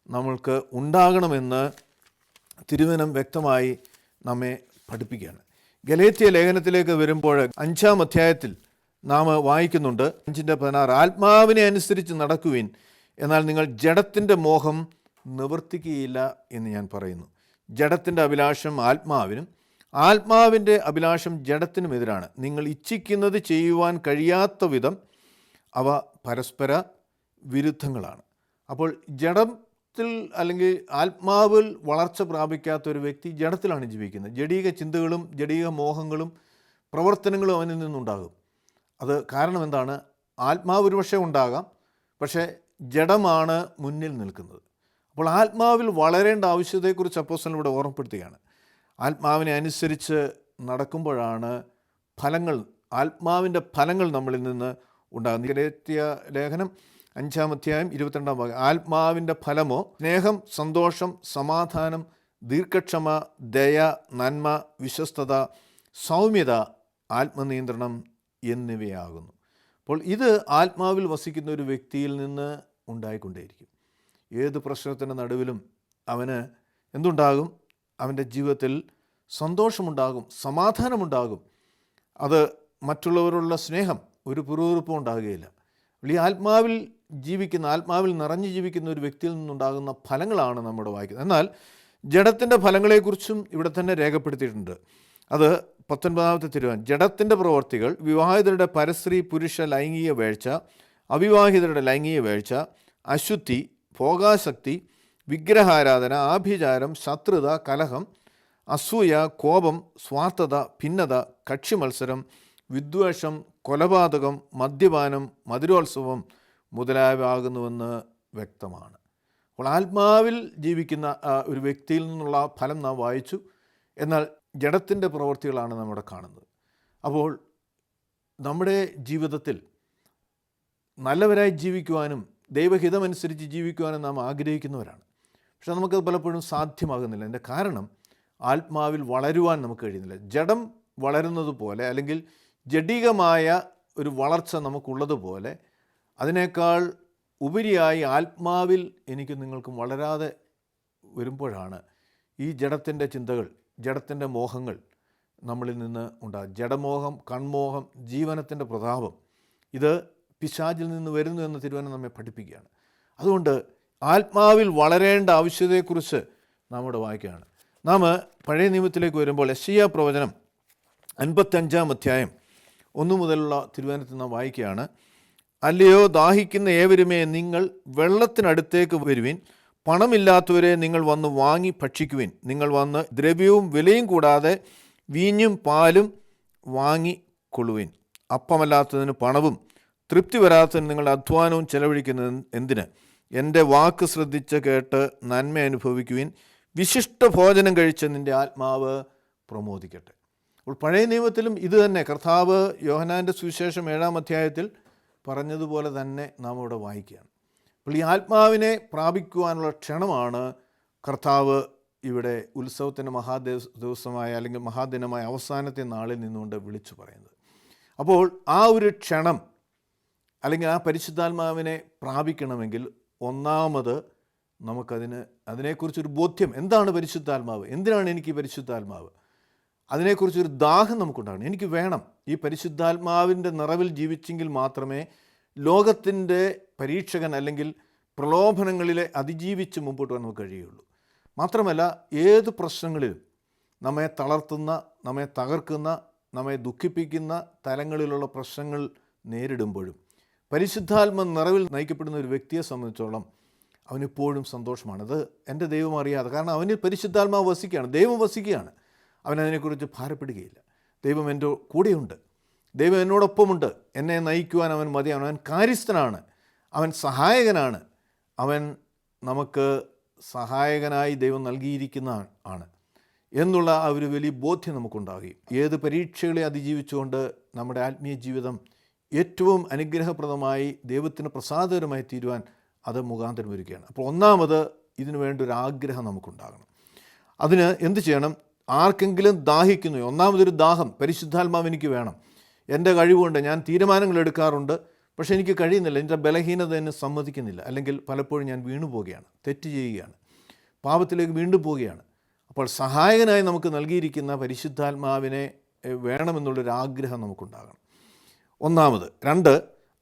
Speaker 1: നമ്മൾക്ക് ഉണ്ടാകണമെന്ന് തിരുവചനം വ്യക്തമായി നമ്മെ പഠിപ്പിക്കുകയാണ്. ഗലാത്യ ലേഖനത്തിലേക്ക് വരുമ്പോൾ 5-ാം അധ്യായത്തിൽ നാം വായിക്കുന്നുണ്ട്, 5:16, ആത്മാവിനെ അനുസരിച്ച് നടക്കുവിൻ, എന്നാൽ നിങ്ങൾ ജഡത്തിൻ്റെ മോഹം നിവർത്തിക്കുകയില്ല എന്ന് ഞാൻ പറയുന്നു. ജഡത്തിൻ്റെ അഭിലാഷം ആത്മാവിനും ആത്മാവിൻ്റെ അഭിലാഷം ജഡത്തിനും എതിരാണ്. നിങ്ങൾ ഇച്ഛിക്കുന്നത് ചെയ്യുവാൻ കഴിയാത്ത വിധം അവ പരസ്പര വിരുദ്ധങ്ങളാണ്. അപ്പോൾ ജഡത്തിൽ അല്ലെങ്കിൽ ആത്മാവിൽ വളർച്ച പ്രാപിക്കാത്ത ഒരു വ്യക്തി ജഡത്തിലാണ് ജീവിക്കുന്നത്. ജഡീക ചിന്തകളും ജഡീക മോഹങ്ങളും പ്രവർത്തനങ്ങളും അവനിൽ നിന്നുണ്ടാകും. അത് കാരണം എന്താണ്? ആത്മാവ് ഒരു പക്ഷേ ഉണ്ടാകാം, പക്ഷേ ജഡമാണ് മുന്നിൽ നിൽക്കുന്നത്. അപ്പോൾ ആത്മാവിൽ വളരേണ്ട ആവശ്യത്തെക്കുറിച്ച് അപ്പോസ്തലൻ ഇവിടെ ഓർമ്മപ്പെടുത്തുകയാണ്. ആത്മാവിനെ അനുസരിച്ച് നടക്കുമ്പോഴാണ് ഫലങ്ങൾ, ആത്മാവിൻ്റെ ഫലങ്ങൾ നമ്മളിൽ നിന്ന് ഉണ്ടാകുന്നത്. ഗലാത്യ ലേഖനം 5-ാം അധ്യായം 22-ാം ഭാഗം, ആത്മാവിൻ്റെ ഫലമോ സ്നേഹം, സന്തോഷം, സമാധാനം, ദീർഘക്ഷമ, ദയ, നന്മ, വിശ്വസ്തത, സൗമ്യത, ആത്മനിയന്ത്രണം എന്നിവയാകുന്നു. അപ്പോൾ ഇത് ആത്മാവിൽ വസിക്കുന്ന ഒരു വ്യക്തിയിൽ നിന്ന് ഉണ്ടായിക്കൊണ്ടേയിരിക്കും. ഏത് പ്രശ്നത്തിൻ്റെ നടുവിലും അവന് എന്തുണ്ടാകും? അവൻ്റെ ജീവിതത്തിൽ സന്തോഷമുണ്ടാകും, സമാധാനമുണ്ടാകും. അത് മറ്റുള്ളവരുള്ള സ്നേഹം, ഒരു പിറുപിറുപ്പും ഉണ്ടാകുകയില്ല. ഈ ആത്മാവിൽ ജീവിക്കുന്ന, ആത്മാവിൽ നിറഞ്ഞു ജീവിക്കുന്ന ഒരു വ്യക്തിയിൽ നിന്നുണ്ടാകുന്ന ഫലങ്ങളാണ് നമ്മുടെ വായിക്കുന്നത്. എന്നാൽ ജഡത്തിൻ്റെ ഫലങ്ങളെക്കുറിച്ചും ഇവിടെ തന്നെ രേഖപ്പെടുത്തിയിട്ടുണ്ട്. അത് 19-ാമത്തെ തിരുവചനം, ജഡത്തിൻ്റെ പ്രവർത്തികൾ വിവാഹിതരുടെ പരസ്ത്രീ പുരുഷ ലൈംഗിക വേഴ്ച, അവിവാഹിതരുടെ ലൈംഗിക വേഴ്ച, അശുദ്ധി, ഭോഗാസക്തി, വിഗ്രഹാരാധന, ആഭിചാരം, ശത്രുത, കലഹം, അസൂയ, കോപം, സ്വാർത്ഥത, ഭിന്നത, കക്ഷിമത്സരം, വിദ്വേഷം, കൊലപാതകം, മദ്യപാനം, മധുരോത്സവം മുതലായവ ആകുന്നുവെന്ന് വ്യക്തമാണ്. അപ്പോൾ ആത്മാവിൽ ജീവിക്കുന്ന ഒരു വ്യക്തിയിൽ നിന്നുള്ള ഫലം നാം വായിച്ചു. എന്നാൽ ജഡത്തിൻ്റെ പ്രവൃത്തികളാണ് നമ്മുടെ കാണുന്നത്. അപ്പോൾ നമ്മുടെ ജീവിതത്തിൽ നല്ലവരായി ജീവിക്കുവാനും ദൈവഹിതമനുസരിച്ച് ജീവിക്കുവാനും നാം ആഗ്രഹിക്കുന്നവരാണ്. പക്ഷെ നമുക്കത് പലപ്പോഴും സാധ്യമാകുന്നില്ല. അതിൻ്റെ കാരണം ആത്മാവിൽ വളരുവാൻ നമുക്ക് കഴിയുന്നില്ല. ജഡം വളരുന്നത് പോലെ, അല്ലെങ്കിൽ ജഡികമായ ഒരു വളർച്ച നമുക്കുള്ളതുപോലെ, അതിനേക്കാൾ ഉപരിയായി ആത്മാവിൽ എനിക്ക് നിങ്ങൾക്കും വളരാതെ വരുമ്പോഴാണ് ഈ ജഡത്തിൻ്റെ ചിന്തകൾ, ജഡത്തിൻ്റെ മോഹങ്ങൾ നമ്മളിൽ നിന്ന് ഉണ്ടാകും. ജഡമോഹം, കൺമോഹം, ജീവനത്തിൻ്റെ പ്രതാപം, ഇത് പിശാചിൽ നിന്ന് വരുന്നു എന്ന് തിരുവചനം നമ്മെ പഠിപ്പിക്കുകയാണ്. അതുകൊണ്ട് ആത്മാവിൽ വളരേണ്ട ആവശ്യതയെക്കുറിച്ച് നാം ഇവിടെ വായിക്കുകയാണ്. നാം പഴയ നിയമത്തിലേക്ക് വരുമ്പോൾ യെശയ്യാ പ്രവചനം 55-ാം അധ്യായം 1 മുതലുള്ള തിരുവചനത്തിൽ നാം വായിക്കുകയാണ്. അല്ലയോ ദാഹിക്കുന്ന ഏവരുമേ, നിങ്ങൾ വെള്ളത്തിനടുത്തേക്ക് വരുവിൻ, പണമില്ലാത്തവരെ നിങ്ങൾ വന്ന് വാങ്ങി ഭക്ഷിക്കുവിൻ. നിങ്ങൾ വന്ന് ദ്രവ്യവും വിലയും കൂടാതെ വീഞ്ഞും പാലും വാങ്ങിക്കൊള്ളുവിൻ. അപ്പമല്ലാത്തതിന് പണവും തൃപ്തി വരാത്തതിന് നിങ്ങളുടെ അധ്വാനവും ചെലവഴിക്കുന്നത് എന്തിന്? എൻ്റെ വാക്ക് ശ്രദ്ധിച്ച് കേട്ട് നന്മ അനുഭവിക്കുവിൻ. വിശിഷ്ട ഭോജനം കഴിച്ച് നിൻ്റെ ആത്മാവ് പ്രമോദിക്കട്ടെ. അപ്പോൾ പഴയ നിയമത്തിലും ഇത് തന്നെ കർത്താവ് യോഹന്നാൻ്റെ സുവിശേഷം 7-ാം അധ്യായത്തിൽ പറഞ്ഞതുപോലെ തന്നെ നാം ഇവിടെ വായിക്കുകയാണ്. അപ്പോൾ ഈ ആത്മാവിനെ പ്രാപിക്കുവാനുള്ള ക്ഷണമാണ് കർത്താവ് ഇവിടെ ഉത്സവത്തിൻ്റെ ദിവസമായ അല്ലെങ്കിൽ മഹാദിനമായ അവസാനത്തെ നാളിൽ നിന്നുകൊണ്ട് വിളിച്ചു പറയുന്നത്. അപ്പോൾ ആ ഒരു ക്ഷണം അല്ലെങ്കിൽ ആ പരിശുദ്ധാത്മാവിനെ പ്രാപിക്കണമെങ്കിൽ ഒന്നാമത് അതിനെക്കുറിച്ചൊരു ബോധ്യം, എന്താണ് പരിശുദ്ധാത്മാവ്, എന്തിനാണ് എനിക്ക് പരിശുദ്ധാത്മാവ്, അതിനെക്കുറിച്ചൊരു ദാഹം നമുക്കുണ്ടാകണം. എനിക്ക് വേണം. ഈ പരിശുദ്ധാത്മാവിൻ്റെ നിറവിൽ ജീവിച്ചെങ്കിൽ മാത്രമേ ലോകത്തിൻ്റെ പരീക്ഷകൻ അല്ലെങ്കിൽ പ്രലോഭനങ്ങളിലെ അതിജീവിച്ച് മുമ്പോട്ട് പോകാൻ നമുക്ക് കഴിയുള്ളൂ. മാത്രമല്ല, ഏത് പ്രശ്നങ്ങളിലും നമ്മെ തളർത്തുന്ന, നമ്മെ തകർക്കുന്ന, നമ്മെ ദുഃഖിപ്പിക്കുന്ന തലങ്ങളിലുള്ള പ്രശ്നങ്ങൾ നേരിടുമ്പോഴും പരിശുദ്ധാത്മ നിറവിൽ നയിക്കപ്പെടുന്ന ഒരു വ്യക്തിയെ സംബന്ധിച്ചോളം അവനെപ്പോഴും സന്തോഷമാണ്. അത് എൻ്റെ ദൈവം അറിയാതെ, കാരണം അവന് പരിശുദ്ധാത്മാവ് വസിക്കുകയാണ്, ദൈവം വസിക്കുകയാണ്. അവനതിനെക്കുറിച്ച് ഭാരപ്പെടുകയില്ല. ദൈവം എൻ്റെ കൂടെയുണ്ട്, ദൈവം എന്നോടൊപ്പമുണ്ട്, എന്നെ നയിക്കുവാൻ അവൻ മതിയാണ്, അവൻ കാര്യസ്ഥനാണ്, അവൻ സഹായകനാണ്, അവൻ നമുക്ക് സഹായകനായി ദൈവം നൽകിയിരിക്കുന്ന ആണ് എന്നുള്ള ആ ഒരു വലിയ ബോധ്യം നമുക്കുണ്ടാകുകയും ഏത് പരീക്ഷകളെ അതിജീവിച്ചുകൊണ്ട് നമ്മുടെ ആത്മീയ ജീവിതം ഏറ്റവും അനുഗ്രഹപ്രദമായി ദൈവത്തിന് പ്രസാദകരമായി തീരുവാൻ അത് മുഖാന്തരം ഒരുക്കുകയാണ്. അപ്പോൾ ഒന്നാമത് ഇതിനു വേണ്ട ഒരു ആഗ്രഹം നമുക്കുണ്ടാകണം. അതിന് എന്ത് ചെയ്യണം? ആർക്കെങ്കിലും ദാഹിക്കുന്നു, ഒന്നാമതൊരു ദാഹം, പരിശുദ്ധാത്മാവ് എനിക്ക് വേണം. എൻ്റെ കഴിവുകൊണ്ട് ഞാൻ തീരുമാനങ്ങൾ എടുക്കാറുണ്ട്, പക്ഷേ എനിക്ക് കഴിയുന്നില്ല, എൻ്റെ ബലഹീനത എന്നെ സമ്മതിക്കുന്നില്ല, അല്ലെങ്കിൽ പലപ്പോഴും ഞാൻ വീണു പോവുകയാണ്, തെറ്റ് ചെയ്യുകയാണ്, പാപത്തിലേക്ക് വീണ്ടും പോവുകയാണ്. അപ്പോൾ സഹായകനായി നമുക്ക് നൽകിയിരിക്കുന്ന പരിശുദ്ധാത്മാവിനെ വേണമെന്നുള്ളൊരാഗ്രഹം നമുക്കുണ്ടാകണം. ഒന്നാമത്. രണ്ട്,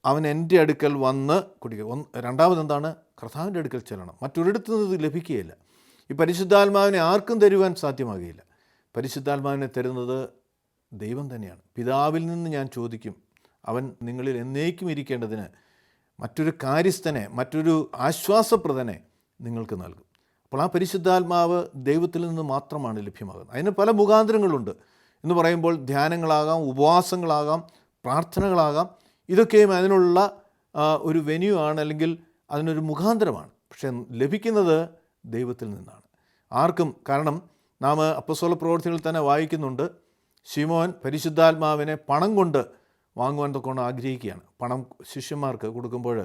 Speaker 1: അവൻ എൻ്റെ അടുക്കൽ വന്ന് കുടിക്കുക. രണ്ടാമത് എന്താണ്? കർത്താവിൻ്റെ അടുക്കൽ ചെല്ലണം. മറ്റൊരിടത്തു നിന്ന് ഇത് ലഭിക്കുകയില്ല. ഈ പരിശുദ്ധാത്മാവിനെ ആർക്കും തരുവാൻ സാധ്യമാകുകയില്ല. പരിശുദ്ധാത്മാവിനെ തരുന്നത് ദൈവം തന്നെയാണ്. പിതാവിൽ നിന്ന് ഞാൻ ചോദിക്കും, അവൻ നിങ്ങളിൽ എന്നേക്കും ഇരിക്കേണ്ടതിന് മറ്റൊരു കാര്യസ്ഥനെ, മറ്റൊരു ആശ്വാസപ്രദനെ നിങ്ങൾക്ക് നൽകും. അപ്പോൾ ആ പരിശുദ്ധാത്മാവ് ദൈവത്തിൽ നിന്ന് മാത്രമാണ് ലഭ്യമാകുന്നത്. അതിന് പല മുഖാന്തരങ്ങളുണ്ട് എന്ന് പറയുമ്പോൾ ധ്യാനങ്ങളാകാം, ഉപവാസങ്ങളാകാം, പ്രാർത്ഥനകളാകാം. ഇതൊക്കെയും അതിനുള്ള ഒരു വെന്യൂ ആണ്, അല്ലെങ്കിൽ അതിനൊരു മുഖാന്തരമാണ്. പക്ഷേ ലഭിക്കുന്നത് ദൈവത്തിൽ നിന്നാണ്. ആർക്കും. കാരണം നാം അപ്പോസ്തല പ്രവൃത്തികളിൽ തന്നെ വായിക്കുന്നുണ്ട്, ശിമോൻ പരിശുദ്ധാത്മാവിനെ പണം കൊണ്ട് വാങ്ങുവാൻ തൊക്കെ ആഗ്രഹിക്കുകയാണ്. പണം ശിഷ്യന്മാർക്ക് കൊടുക്കുമ്പോൾ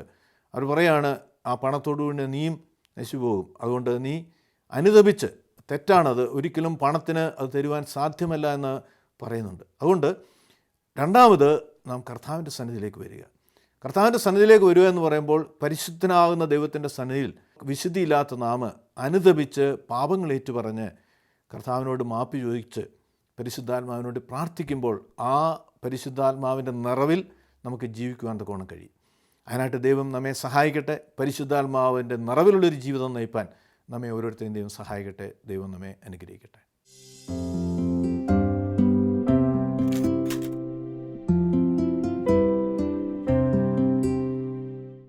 Speaker 1: അവർ പറയാണ്, ആ പണത്തോടുകൂടി നീയും നശിച്ചു പോകും, അതുകൊണ്ട് നീ അനുതപിച്ച്, തെറ്റാണത്, ഒരിക്കലും പണത്തിന് അത് തരുവാൻ സാധ്യമല്ല എന്ന് പറയുന്നുണ്ട്. അതുകൊണ്ട് രണ്ടാമത് നാം കർത്താവിൻ്റെ സന്നിധിയിലേക്ക് വരിക. കർത്താവിൻ്റെ സന്നിധിയിലേക്ക് വരിക എന്ന് പറയുമ്പോൾ പരിശുദ്ധനാകുന്ന ദൈവത്തിൻ്റെ സന്നിധിയിൽ വിശുദ്ധിയില്ലാത്ത നാം അനുതപിച്ച് പാപങ്ങൾ ഏറ്റുപറഞ്ഞ് കർത്താവിനോട് മാപ്പ് ചോദിച്ച് പരിശുദ്ധാത്മാവിനോട് പ്രാർത്ഥിക്കുമ്പോൾ ആ പരിശുദ്ധാത്മാവിൻ്റെ നിറവിൽ നമുക്ക് ജീവിക്കുവാൻ തക്കവണ്ണം കഴിയും. അതിനായിട്ട് ദൈവം നമ്മെ സഹായിക്കട്ടെ. പരിശുദ്ധാത്മാവിൻ്റെ നിറവിലുള്ളൊരു ജീവിതം നയിപ്പാൻ നമ്മെ ഓരോരുത്തരെയും ദൈവം സഹായിക്കട്ടെ. ദൈവം നമ്മെ അനുഗ്രഹിക്കട്ടെ.